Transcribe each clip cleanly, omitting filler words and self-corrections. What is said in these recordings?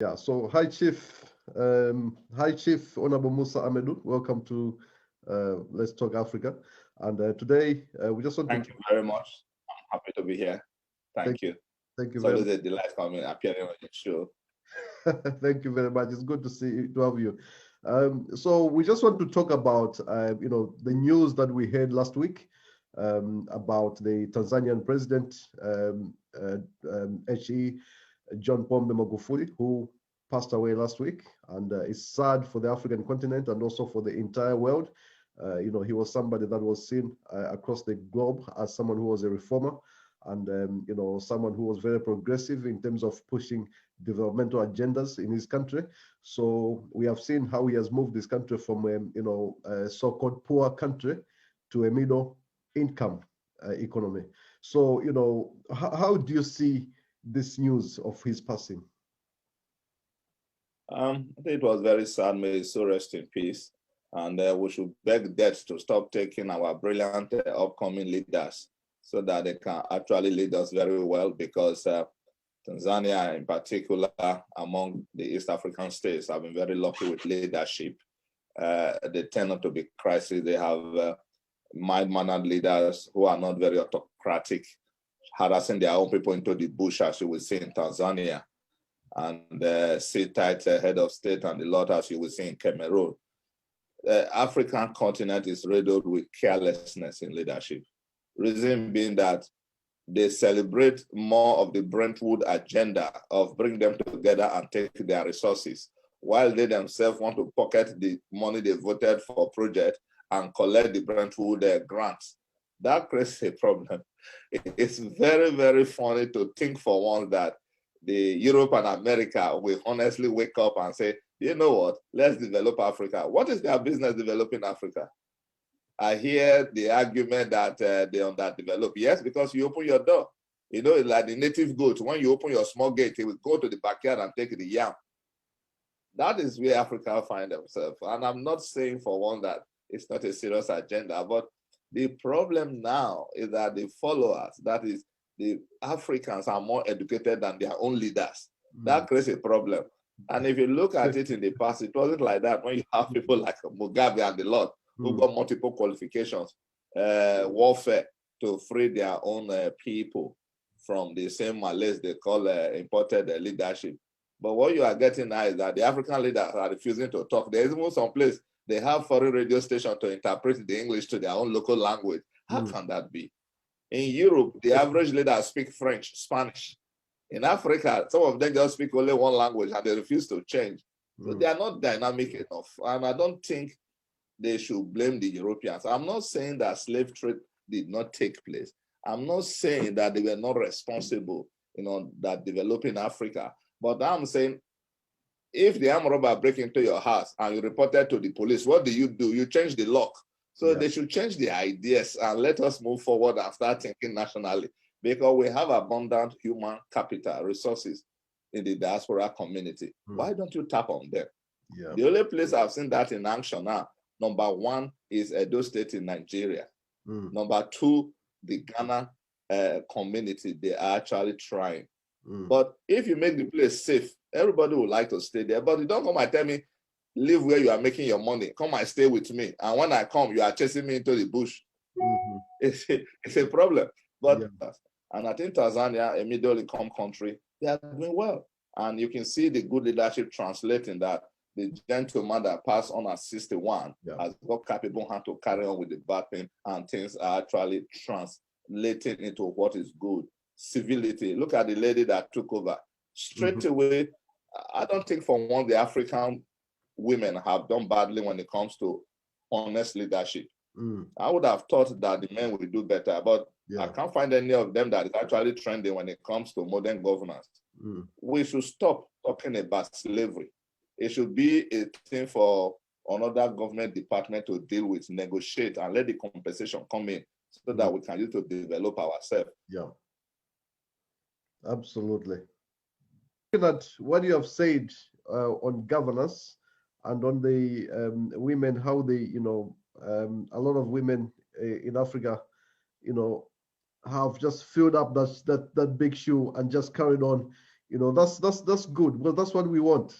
Yeah, so hi Chief Honorable Musa Amedu. Welcome to Let's Talk Africa. And today we just want to Thank you very much. I'm happy to be here. thank, Thank you. thank you It's very always a delight coming appearing on the show. thank you very much. It's good to have you. So we just want to talk about the news that we heard last week about the Tanzanian president HE John Pombe Magufuli, who passed away last week, and it's sad for the African continent and also for the entire world. He was somebody that was seen across the globe as someone who was a reformer and someone who was very progressive in terms of pushing developmental agendas in his country. So we have seen how he has moved this country from a so-called poor country to a middle income economy. So how do you see this news of his passing? I think it was very sad. May his soul rest in peace. And we should beg death to stop taking our brilliant upcoming leaders so that they can actually lead us very well, because Tanzania in particular, among the East African states, have been very lucky with leadership. They tend not to be crisis. They have mild-mannered leaders who are not very autocratic, harassing their own people into the bush, as you will see in Tanzania, and sit tight head of state and the lot, as you will see in Cameroon. The African continent is riddled with carelessness in leadership. Reason being that they celebrate more of the Brentwood agenda of bring them together and take their resources, while they themselves want to pocket the money they voted for project and collect the Brentwood grants. That creates a problem. It's very, very funny to think for once that the Europe and America will honestly wake up and say, you know what, let's develop Africa. What is their business developing Africa? I hear the argument that they underdevelop. Yes, because you open your door. You know, like the native goat, when you open your small gate, it will go to the backyard and take the yam. That is where Africa find themselves. And I'm not saying for one that it's not a serious agenda, but the problem now is that the followers, that is, the Africans, are more educated than their own leaders. That creates a problem. And if you look at it in the past, it wasn't like that when you have people like Mugabe and the lot who got multiple qualifications, warfare to free their own people from the same malaise they call imported leadership. But what you are getting now is that the African leaders are refusing to talk. There is even some place they have foreign radio stations to interpret the English to their own local language. How can that be? In Europe, the average leader speaks French, Spanish. In Africa, some of them just speak only one language and they refuse to change. So they are not dynamic enough. And I don't think they should blame the Europeans. I'm not saying that slave trade did not take place. I'm not saying that they were not responsible, that developing Africa. But I'm saying, if the armed robber break into your house and you report it to the police, what do? You change the lock. So they should change the ideas and let us move forward and start thinking nationally, because we have abundant human capital resources in the diaspora community. Why don't you tap on them? Yeah. The only place I've seen that in action now, number one, is Edo State in Nigeria. Number two, the Ghana community. They are actually trying. But if you make the place safe, everybody would like to stay there. But you don't come and tell me, live where you are making your money. Come and stay with me. And when I come, you are chasing me into the bush. It's a problem. But and I think Tanzania, a middle-income country, they are doing well. And you can see the good leadership translating that. The gentleman that passed on at 61 has got capable hand to carry on with the bad thing, and things are actually translating into what is good. Civility. Look at the lady that took over. Straight away, I don't think for one the African women have done badly when it comes to honest leadership. I would have thought that the men would do better, but I can't find any of them that is actually trending when it comes to modern governance. We should stop talking about slavery. It should be a thing for another government department to deal with, negotiate, and let the compensation come in so that we can use to develop ourselves. Yeah, absolutely. Looking at what you have said on governance and on the women, how they, a lot of women in Africa, have just filled up that big shoe and just carried on, That's good. Well, that's what we want.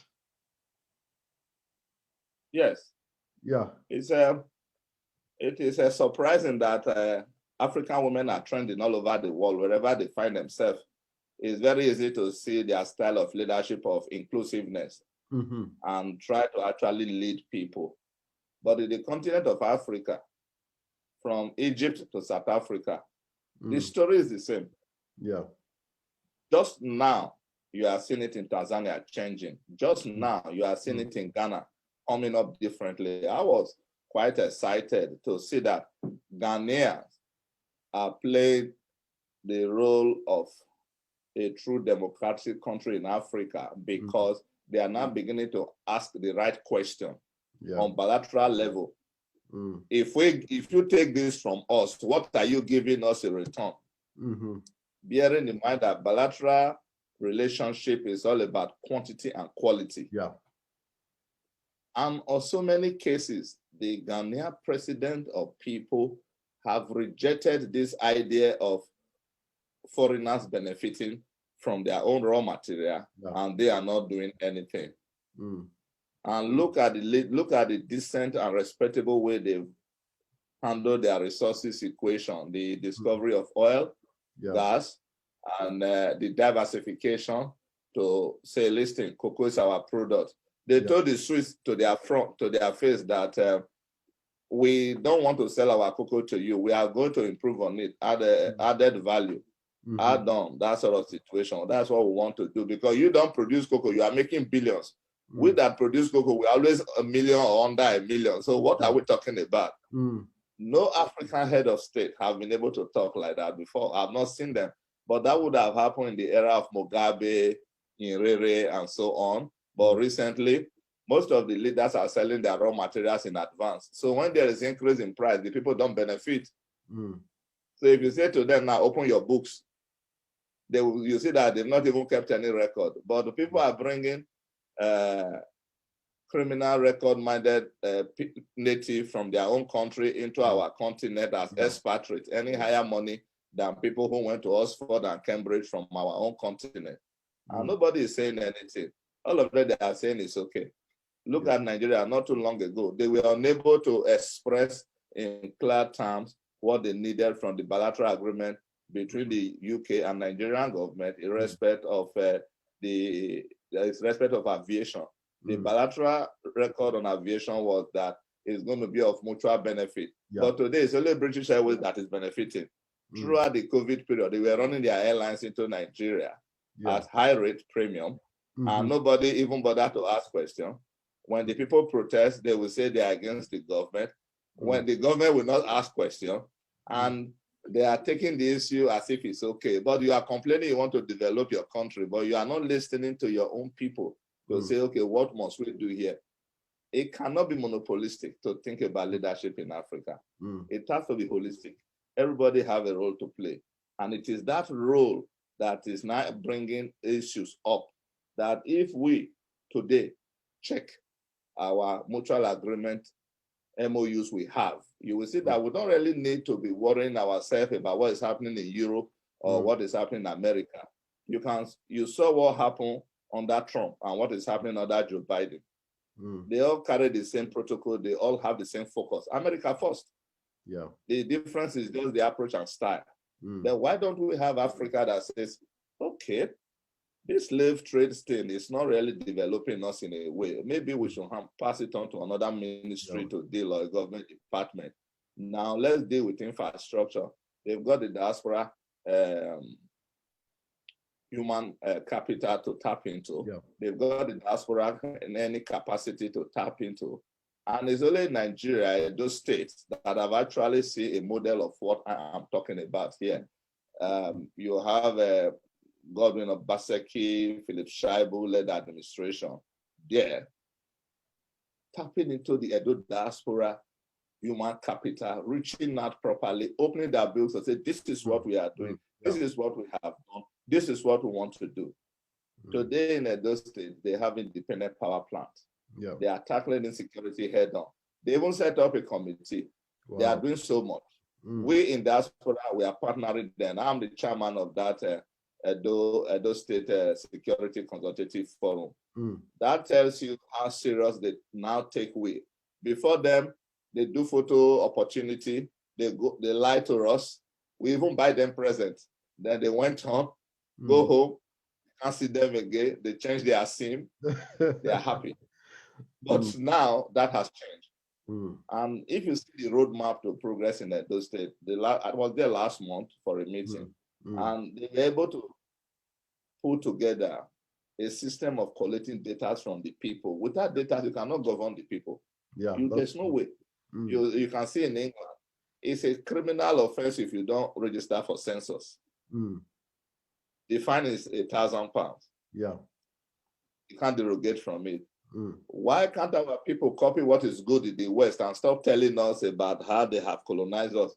Yes. Yeah. It is surprising that African women are trending all over the world, wherever they find themselves. It's very easy to see their style of leadership, of inclusiveness, and try to actually lead people. But in the continent of Africa, from Egypt to South Africa, the story is the same. Yeah. Just now, you are seeing it in Tanzania changing. Just now, you are seeing it in Ghana coming up differently. I was quite excited to see that Ghanaians are playing the role of a true democratic country in Africa because they are now beginning to ask the right question on bilateral level. If you take this from us, what are you giving us in return? Bearing in mind that bilateral relationship is all about quantity and quality. Yeah. And on so many cases, the Ghanaian president or people have rejected this idea of foreigners benefiting from their own raw material, and they are not doing anything. And look at the decent and respectable way they've handled their resources equation, the discovery of oil, gas, and the diversification to say, listen, cocoa is our product. They told the Swiss to their face that we don't want to sell our cocoa to you. We are going to improve on it, added value, add on, that sort of situation. That's what we want to do, because you don't produce cocoa, you are making billions. We that produce cocoa, we always a million or under a million. So what are we talking about? No African head of state have been able to talk like that before. I've not seen them. But that would have happened in the era of Mugabe, Nyerere, and so on. But recently, most of the leaders are selling their raw materials in advance. So when there is increase in price, the people don't benefit. So if you say to them now, open your books, you see that they've not even kept any record. But the people are bringing criminal record-minded native from their own country into our continent as expatriates, any higher money than people who went to Oxford and Cambridge from our own continent. And nobody is saying anything. All of them, they are saying it's okay. Look at Nigeria not too long ago. They were unable to express in clear terms what they needed from the bilateral agreement between the UK and Nigerian government in respect of aviation. The bilateral record on aviation was that it's going to be of mutual benefit. But today, it's only British Airways that is benefiting. Throughout the COVID period, they were running their airlines into Nigeria at high rate premium, and nobody even bothered to ask questions. When the people protest, they will say they are against the government. When the government will not ask questions, and they are taking the issue as if it's okay. But you are complaining you want to develop your country, but you are not listening to your own people to say, okay, what must we do here? It cannot be monopolistic to think about leadership in Africa. It has to be holistic. Everybody have a role to play. And it is that role that is now bringing issues up, that if we today check our mutual agreement MOUs we have, you will see that we don't really need to be worrying ourselves about what is happening in Europe or what is happening in America. You saw what happened under Trump and what is happening under Joe Biden. They all carry the same protocol. They all have the same focus. America first. The difference is just the approach and style. Then why don't we have Africa that says, okay, this slave trade thing is not really developing us in a way. Maybe we should pass it on to another ministry to deal, or a government department. Now let's deal with infrastructure. They've got the diaspora human capital to tap into. They've got the diaspora in any capacity to tap into. And it's only Nigeria, those states, that have actually seen a model of what I'm talking about here. You have Godwin Obaseki, Philip Shaibu-led administration there, tapping into the Edo diaspora human capital, reaching out properly, opening their bills and say, this is what we are doing, this is what we have done, this is what we want to do. Today in Edo State, they have independent power plants. They are tackling insecurity head on. They even set up a committee. They are doing so much. We in diaspora, we are partnering them. I'm the chairman of that Edo State Security Consultative Forum. Mm. That tells you how serious they now take we. Before them, they do photo opportunity. They lie to us. We even buy them presents. Then they went on, go home, can't see them again. They change their SIM. They are happy. But now that has changed. And if you see the roadmap to progress in Edo State, I was there last month for a meeting, and they were able to put together a system of collecting data from the people. Without data, you cannot govern the people. Yeah, there's no way. You can see in England, it's a criminal offense if you don't register for census. The fine is £1,000. Yeah. You can't derogate from it. Why can't our people copy what is good in the West and stop telling us about how they have colonized us?